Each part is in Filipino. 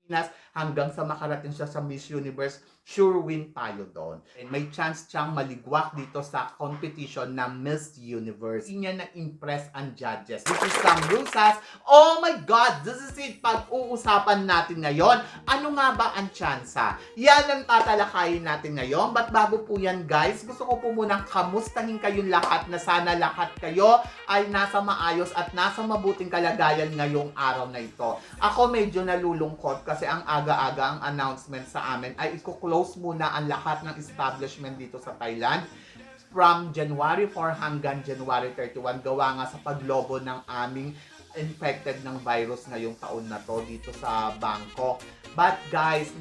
Pilipinas hanggang sa makarating siya sa Miss Universe, sure win tayo doon. And may chance siyang maligwak dito sa competition na Miss Universe. Hindi niya na-impress ang judges. This is Sam Rusas. Oh my God! This is it! Pag-uusapan natin ngayon, ano nga ba ang tsansa? Yan ang tatalakayin natin ngayon. But bago po yan guys, gusto ko po munang kamustahin kayong lahat na sana lahat kayo ay nasa maayos at nasa mabuting kalagayan ngayong araw na ito. Ako medyo nalulungkot kasi ang aga-aga ang announcement sa amin ay i-close muna ang lahat ng establishment dito sa Thailand from January 4 hanggang January 31 gawa nga sa paglobo ng aming infected ng virus ngayong taon na to dito sa Bangkok. But guys,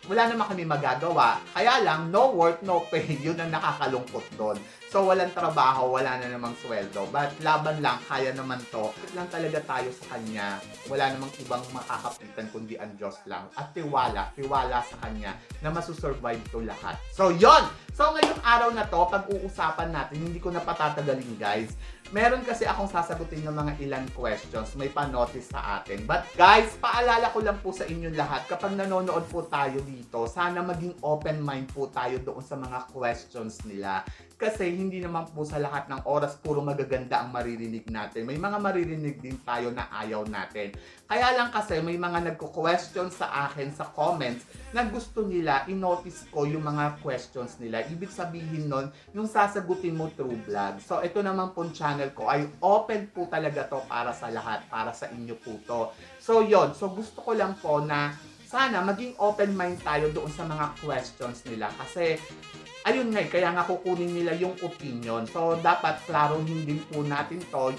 wala naman kami magagawa. Kaya lang, no work, no pay. Yun ang nakakalungkot doon. So, walang trabaho, wala na namang sweldo. But laban lang, kaya naman to. Kapit lang talaga tayo sa Kanya. Wala namang ibang makakapitan kundi ang Diyos lang. At tiwala sa Kanya na masusurvive to lahat. So, yon. So, ngayong araw na to, pag-uusapan natin, hindi ko na patatagalin guys. Meron kasi akong sasagutin ng mga ilang questions. May pa-notice sa atin. But guys, paalala ko lang po sa inyong lahat, kapag nanonood po tayo dito, sana maging open mind po tayo doon sa mga questions nila. Kasi hindi naman po sa lahat ng oras puro magaganda ang maririnig natin. May mga maririnig din tayo na ayaw natin. Kaya lang kasi may mga nagko-question sa akin sa comments na gusto nila i-notice ko yung mga questions nila. Ibig sabihin nun, yung sasagutin mo through vlog. So ito naman po channel ko ay open po talaga to para sa lahat, para sa inyo po to. So yon, so gusto ko lang po na sana maging open mind tayo doon sa mga questions nila kasi ayun nga, kaya nga kukunin nila yung opinion. So, dapat klaro hindi po natin to.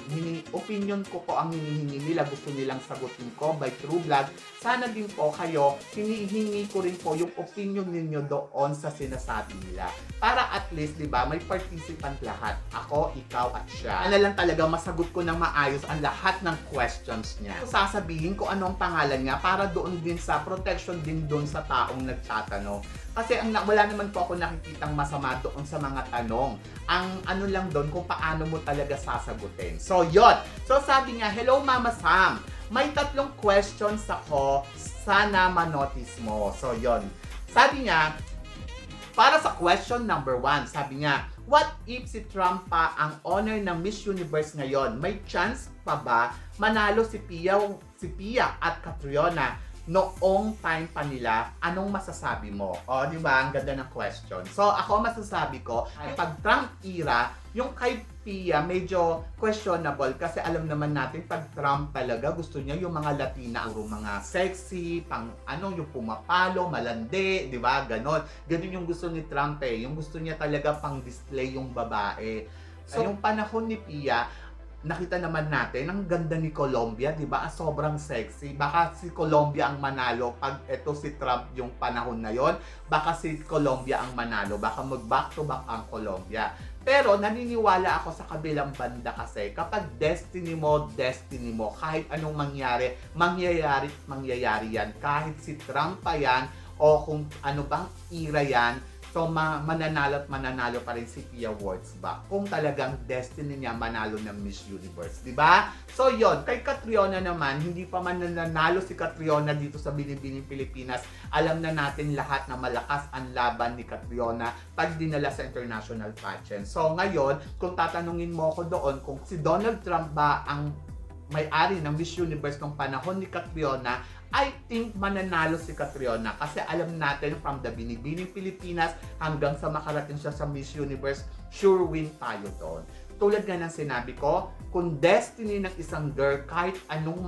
Opinion ko po ang hinihingi nila. Gusto nilang sagutin ko by true vlog. Sana din po kayo, hinihingi ko rin po yung opinion ninyo doon sa sinasabi nila. Para at least, di ba, may participant lahat. Ako, ikaw, at siya. Ano lang talaga, masagot ko ng maayos ang lahat ng questions niya. So, sasabihin ko anong pangalan niya para doon din sa protection din doon sa taong nagtatanong. Kasi wala naman po ako nakikitang masama doon sa mga tanong. Ang ano lang doon kung paano mo talaga sasagutin. So, yon. So, sabi niya, hello Mama Sam. May 3 questions ako. Sana manotice mo. So, yon. Sabi niya, para sa question number 1, sabi niya, what if si Trump pa ang owner ng Miss Universe ngayon? May chance pa ba manalo si Pia at Catriona? Noong time pa nila, anong masasabi mo? O, di ba? Ang ganda ng question. So, ako masasabi ko, pag Trump era, yung kay Pia medyo questionable kasi alam naman natin pag Trump talaga gusto niya yung mga Latina, mga sexy, yung pumapalo, malandi, di ba? Ganon. Ganon yung gusto ni Trump eh. Yung gusto niya talaga pang display yung babae. So, yung panahon ni Pia, nakita naman natin, ang ganda ni Colombia, di ba? Sobrang sexy. Baka si Colombia ang manalo pag eto si Trump yung panahon na yon. Baka si Colombia ang manalo. Baka mag-back to back ang Colombia. Pero naniniwala ako sa kabilang banda kasi kapag destiny mo, kahit anong mangyayari yan. Kahit si Trump pa yan o kung ano bang era yan, so, mananalo at mananalo pa rin si Pia Wurtzbach kung talagang destiny niya manalo ng Miss Universe, di ba? So, yon. Kay Catriona naman, hindi pa man nanalo si Catriona dito sa Binibining Pilipinas. Alam na natin lahat na malakas ang laban ni Catriona pag dinala sa international pageant. So, ngayon, kung tatanungin mo ko doon kung si Donald Trump ba ang may-ari ng Miss Universe ng panahon ni Catriona, I think mananalo si Catriona kasi alam natin from the Binibining Pilipinas hanggang sa makarating siya sa Miss Universe, sure win tayo doon. Tulad nga ng sinabi ko, kung destiny ng isang girl, kahit anong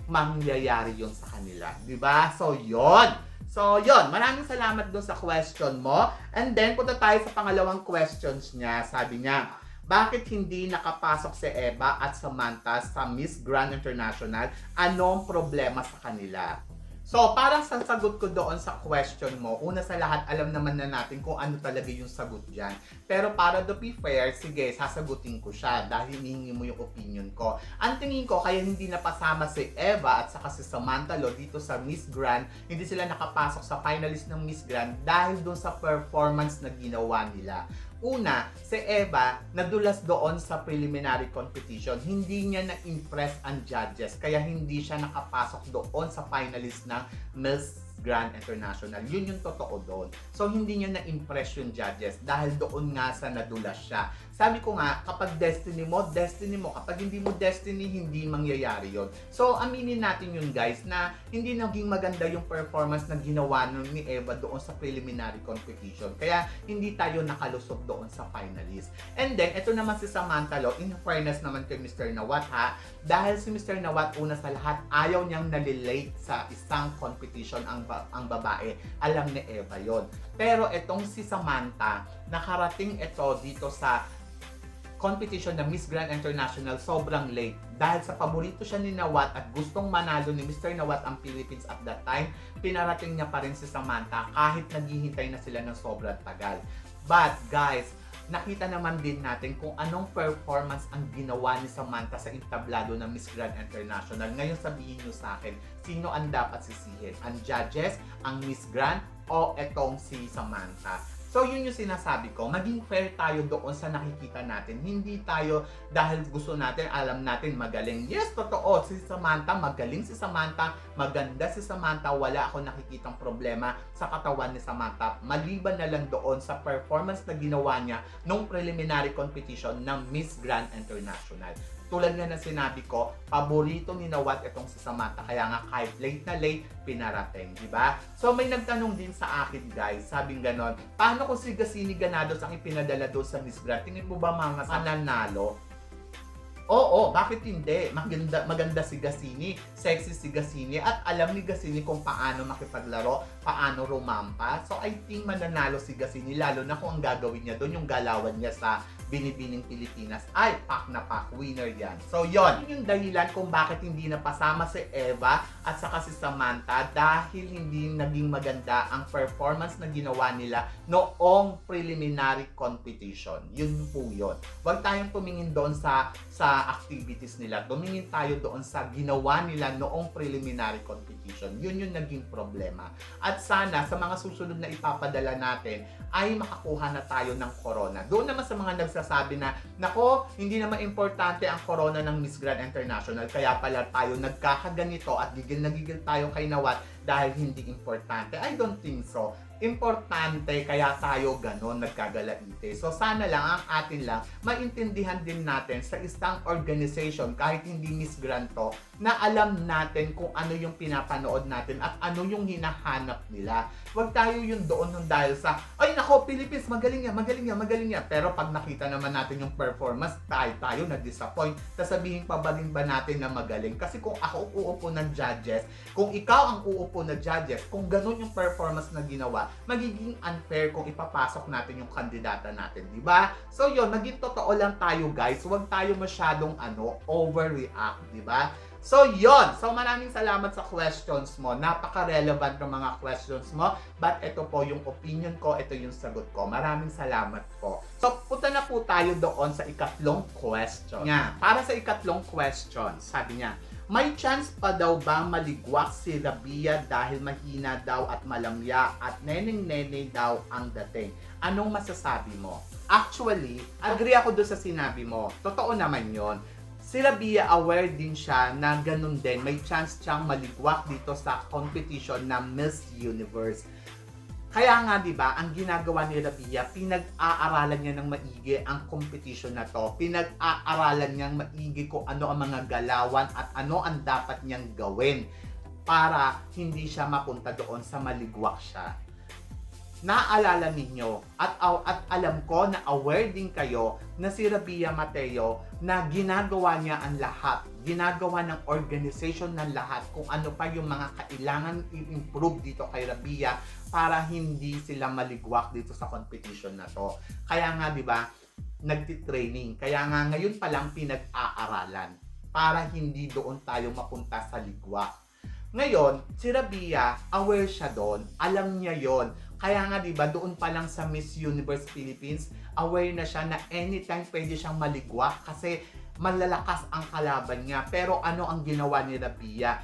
mangyayari yun sa kanila. Diba? So, yon. So, yon. Maraming salamat doon sa question mo. And then, punta tayo sa pangalawang questions niya. Sabi niya, bakit hindi nakapasok si Eva at Samantha sa Miss Grand International? Anong problema sa kanila? So, parang sa sagot ko doon sa question mo, una sa lahat, alam naman na natin kung ano talaga yung sagot dyan. Pero para to be fair, sige, sasagutin ko siya dahil hinihingi mo yung opinion ko. Ang tingin ko, kaya hindi napasama si Eva at saka si Samantha Lo dito sa Miss Grand, hindi sila nakapasok sa finalist ng Miss Grand dahil doon sa performance na ginawa nila. Una, si Eva nadulas doon sa preliminary competition. Hindi niya na-impress ang judges, kaya hindi siya nakapasok doon sa finalist ng Miss Grand International. Yun yung totoo doon. So, hindi niya na-impress yung judges dahil doon nga sa nadulas siya. Sabi ko nga, kapag destiny mo, destiny mo. Kapag hindi mo destiny, hindi mangyayari yon. So, aminin natin yun guys, na hindi naging maganda yung performance na ginawa ni Eva doon sa preliminary competition. Kaya, hindi tayo nakalusog doon sa finalist. And then, ito naman si Samantha Lo, in fairness naman kay Mr. Nawat ha, dahil si Mr. Nawat, una sa lahat, ayaw niyang nalilate sa isang competition ang babae. Alam ni Eva yon. Pero itong si Samantha, nakarating ito dito sa competition na Miss Grand International sobrang late dahil sa paborito siya ni Nawat at gustong manalo ni Mr. Nawat ang Philippines at that time, pinarating niya pa rin si Samantha kahit naghihintay na sila ng sobrang tagal. But guys, nakita naman din natin kung anong performance ang ginawa ni Samantha sa entablado ng Miss Grand International. Ngayon sabihin nyo sa akin, sino ang dapat sisihin? Ang judges, ang Miss Grand, o etong si Samantha? So, yun yung sinasabi ko, maging fair tayo doon sa nakikita natin. Hindi tayo dahil gusto natin, alam natin magaling. Yes, totoo, si Samantha, magaling si Samantha, maganda si Samantha, wala ako nakikitang problema sa katawan ni Samantha. Maliban na lang doon sa performance na ginawa niya nung preliminary competition ng Miss Grand International. Tulad nga na sinabi ko, paborito ni Nawat itong si Samantha. Kaya nga kahit late na late, pinarating. Diba? So may nagtanong din sa akin guys, sabing ganon, paano kung si Gasini Ganados ang ipinadala doon sa Miss Grand? Tingin mo ba mga mananalo? Oo, bakit hindi? Maganda si Gasini, sexy si Gasini, at alam ni Gasini kung paano makipaglaro, paano rumampa. So I think mananalo si Gasini, lalo na kung ang gagawin niya doon, yung galawan niya sa Binibining Pilipinas, ay pak na pak, winner yan. So yon, yun yung dahilan kung bakit hindi napasama si Eva at saka si Samantha, dahil hindi naging maganda ang performance na ginawa nila noong preliminary competition. Yun po yun. Huwag tayong tumingin doon sa activities nila. Tumingin tayo doon sa ginawa nila noong preliminary competition. Yun yung naging problema. At sana sa mga susunod na ipapadala natin ay makakuha na tayo ng corona. Doon naman sa mga nagsasabi na, nako, hindi naman importante ang corona ng Miss Grand International, kaya pala tayo nagkakaganito at gigil na gigil tayo kay Nawat dahil hindi importante. I don't think so. Importante, kaya tayo ganon nagkagalaite. So sana lang, ang atin lang, maintindihan din natin sa isang organization, kahit hindi Miss Grand to, na alam natin kung ano yung pinapanood natin at ano yung hinahanap nila. Huwag tayo yung doon ng dahil sa, ay nako, Philippines, magaling yan, magaling yan, magaling yan. Pero pag nakita naman natin yung performance, tayo na-disappoint. Sasabihin pa ba rin ba natin na magaling? Kasi kung ako uupo ng judges, kung ikaw ang uupo na judges, kung ganun yung performance na ginawa, magiging unfair kung ipapasok natin yung kandidata natin, di ba? So yun, maging totoo lang tayo guys, huwag tayo masyadong overreact, di ba? So yun, so maraming salamat sa questions mo, napaka-relevant ng mga questions mo, but ito po yung opinion ko, ito yung sagot ko, maraming salamat po. So punta na po tayo doon sa ikatlong question. Para sa ikatlong question, sabi niya, may chance pa daw ba maligwak si Rabia dahil mahina daw at malamya at neneng-nene daw ang dating? Anong masasabi mo? Actually, agree ako doon sa sinabi mo. Totoo naman yon. Si Rabia, aware din siya na ganun din. May chance siyang maligwak dito sa competition na Miss Universe. Kaya nga, di ba, ang ginagawa ni Rabia, pinag-aaralan niya ng maigi ang competition na to. Pinag-aaralan niyang maigi kung ano ang mga galawan at ano ang dapat niyang gawin para hindi siya mapunta doon sa maligwak siya. Naalala ninyo at alam ko na aware din kayo na si Rabia Mateo na ginagawa niya ang lahat. Ginagawa ng organization ng lahat kung ano pa yung mga kailangan i-improve dito kay Rabia para hindi sila maligwak dito sa competition na to. Kaya nga, di ba, nagti-training. Kaya nga ngayon pa lang pinag-aaralan para hindi doon tayo mapunta sa ligwak. Ngayon, si Rabia, aware siya doon. Alam niya yon. Kaya nga, di ba, doon pa lang sa Miss Universe Philippines, aware na siya na anytime pwede siyang maligwak kasi malalakas ang kalaban niya. Pero ano ang ginawa ni Rabia?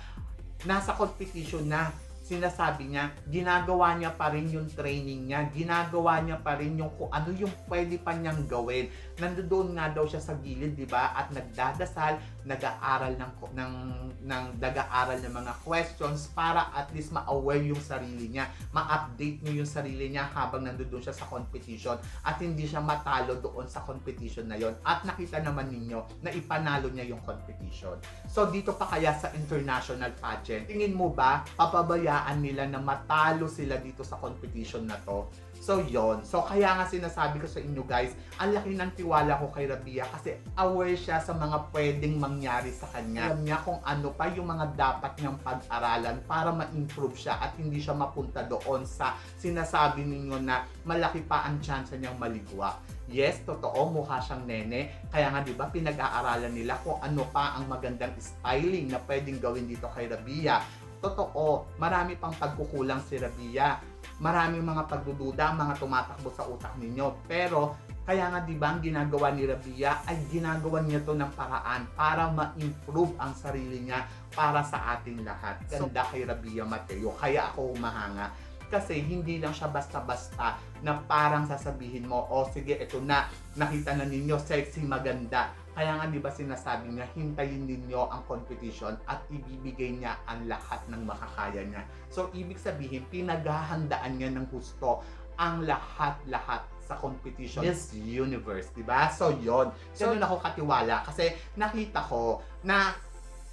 Nasa competition na, sinasabi niya, ginagawa niya pa rin yung training niya, ginagawa niya pa rin yung kung ano yung pwede pa niyang gawin. Nandoon nga daw siya sa gilid, di ba? At nagdadasal, nag-aaral nag-aaral ng mga questions para at least ma-aware yung sarili niya, ma-update niya yung sarili niya habang nandoon siya sa competition at hindi siya matalo doon sa competition na yon. At nakita naman ninyo na ipanalo niya yung competition. So dito pa kaya sa international pageant, tingin mo ba papabayaan nila na matalo sila dito sa competition na to? So yon. So kaya nga sinasabi ko sa inyo guys, ang laki ng tiwala ko kay Rabia kasi aware siya sa mga pwedeng mangyari sa kanya. Alam niya kung ano pa yung mga dapat niyang pag-aralan para ma-improve siya at hindi siya mapunta doon sa sinasabi ninyo na malaki pa ang chance niyang maligwa. Yes, totoo, mukha siyang nene. Kaya nga 'di ba pinag-aaralan nila kung ano pa ang magandang styling na pwedeng gawin dito kay Rabia. Totoo, marami pang pagkukulang si Rabia. Maraming mga pagdududa, mga tumatakbo sa utak ninyo. Pero, kaya nga diba ang ginagawa ni Rabia ay ginagawa niya to ng paraan para ma-improve ang sarili niya para sa ating lahat. Ganda kay Rabia Mateo. Kaya ako humahanga. Kasi hindi lang siya basta-basta na parang sasabihin mo, oh sige, ito na, nakita na ninyo, sexy, maganda. Kaya nga 'di ba sinasabi niya, hintayin ninyo ang competition at ibibigay niya ang lahat ng makakaya niya. So ibig sabihin, pinaghahandaan niya ng gusto ang lahat-lahat sa competition Miss Universe, 'di ba? So 'yon. So ako katiwala kasi nakita ko na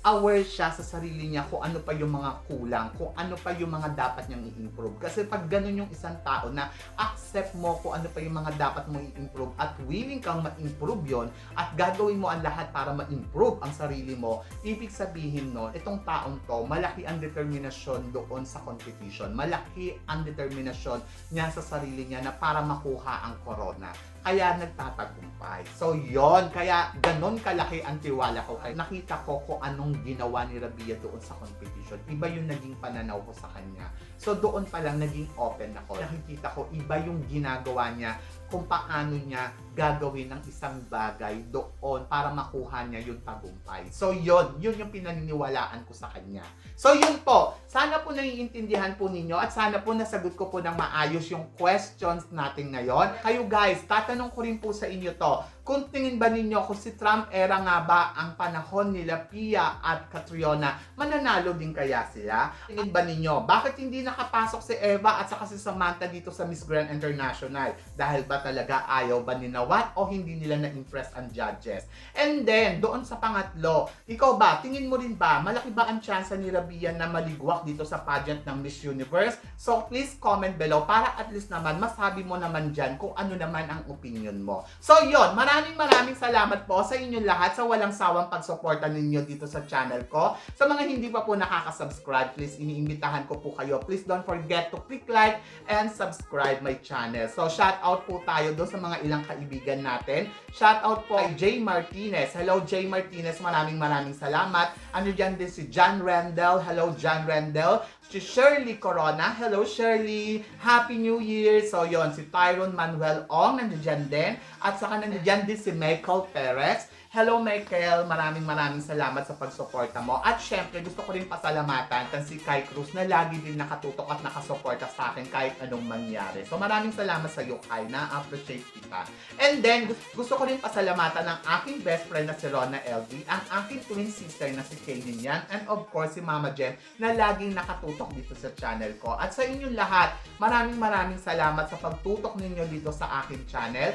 aware siya sa sarili niya kung ano pa yung mga kulang, kung ano pa yung mga dapat niyang i-improve. Kasi pag ganun yung isang tao na accept mo kung ano pa yung mga dapat mo i-improve at willing kang ma-improve yon at gagawin mo ang lahat para ma-improve ang sarili mo, ibig sabihin no, itong taong to, malaki ang determinasyon doon sa competition. Malaki ang determinasyon niya sa sarili niya na para makuha ang corona. Kaya nagtatagumpay. So yon, kaya ganon kalaki ang tiwala ko. Kaya nakita ko kung anong ginawa ni Rabia doon sa competition. Iba yung naging pananaw ko sa kanya. So doon pa lang naging open ako. Nakikita ko iba yung ginagawa niya kung paano niya gagawin ng isang bagay doon para makuha niya yung tagumpay. So yun yung pinaniniwalaan ko sa kanya. So yun po, sana po naiintindihan po ninyo at sana po nasagot ko po ng maayos yung questions natin ngayon. Kayo guys, tatanong ko rin po sa inyo to. Kung tingin ba ninyo kung si Trump era nga ba ang panahon nila Pia at Catriona, mananalo din kaya sila? Tingin ba ninyo, bakit hindi nakapasok si Eva at saka si Samantha dito sa Miss Grand International? Dahil ba talaga ayaw ba ni Nawat o hindi nila na-impress ang judges? And then, doon sa pangatlo, ikaw ba, tingin mo rin ba, malaki ba ang chance ni Rabia na maligwak dito sa pageant ng Miss Universe? So please comment below para at least naman masabi mo naman dyan kung ano naman ang opinion mo. So yun, maraming salamat po sa inyong lahat sa walang sawang pagsuporta ninyo dito sa channel ko. Sa mga hindi pa po nakaka-subscribe, please iniimbitahan ko po kayo. Please don't forget to click like and subscribe my channel. So shout out po tayo doon sa mga ilang kaibigan natin. Shout out po kay Jay Martinez. Hello Jay Martinez, maraming salamat. Ano dyan din si John Rendell. Hello John Rendell. Si Shirley Corona. Hello Shirley. Happy New Year. So yon, si Tyron Manuel Ong nandiyan din. At saka nandiyan din si Michael Perez. Hello Michael, maraming salamat sa pagsuporta mo. At syempre, gusto ko rin pasalamatan si Kai Cruz na lagi din nakatutok at nakasuporta sa akin kahit anong mangyari. So maraming salamat sa iyo Kai, na-appreciate kita. And then, gusto ko rin pasalamatan ang aking best friend na si Rona LV, ang aking twin sister na si Kaylin Yan, and of course si Mama Jen na laging nakatutok dito sa channel ko. At sa inyong lahat, maraming salamat sa pagtutok ninyo dito sa aking channel.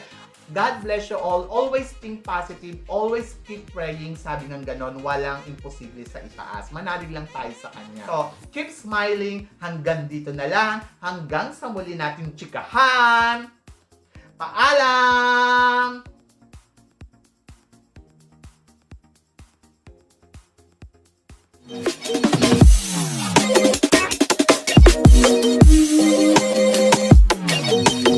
God bless you all. Always think positive. Always keep praying. Sabi ng ganon, walang imposible sa itaas. Manalig lang tayo sa Kanya. So, keep smiling. Hanggang dito na lang. Hanggang sa muli nating chikahan. Paalam!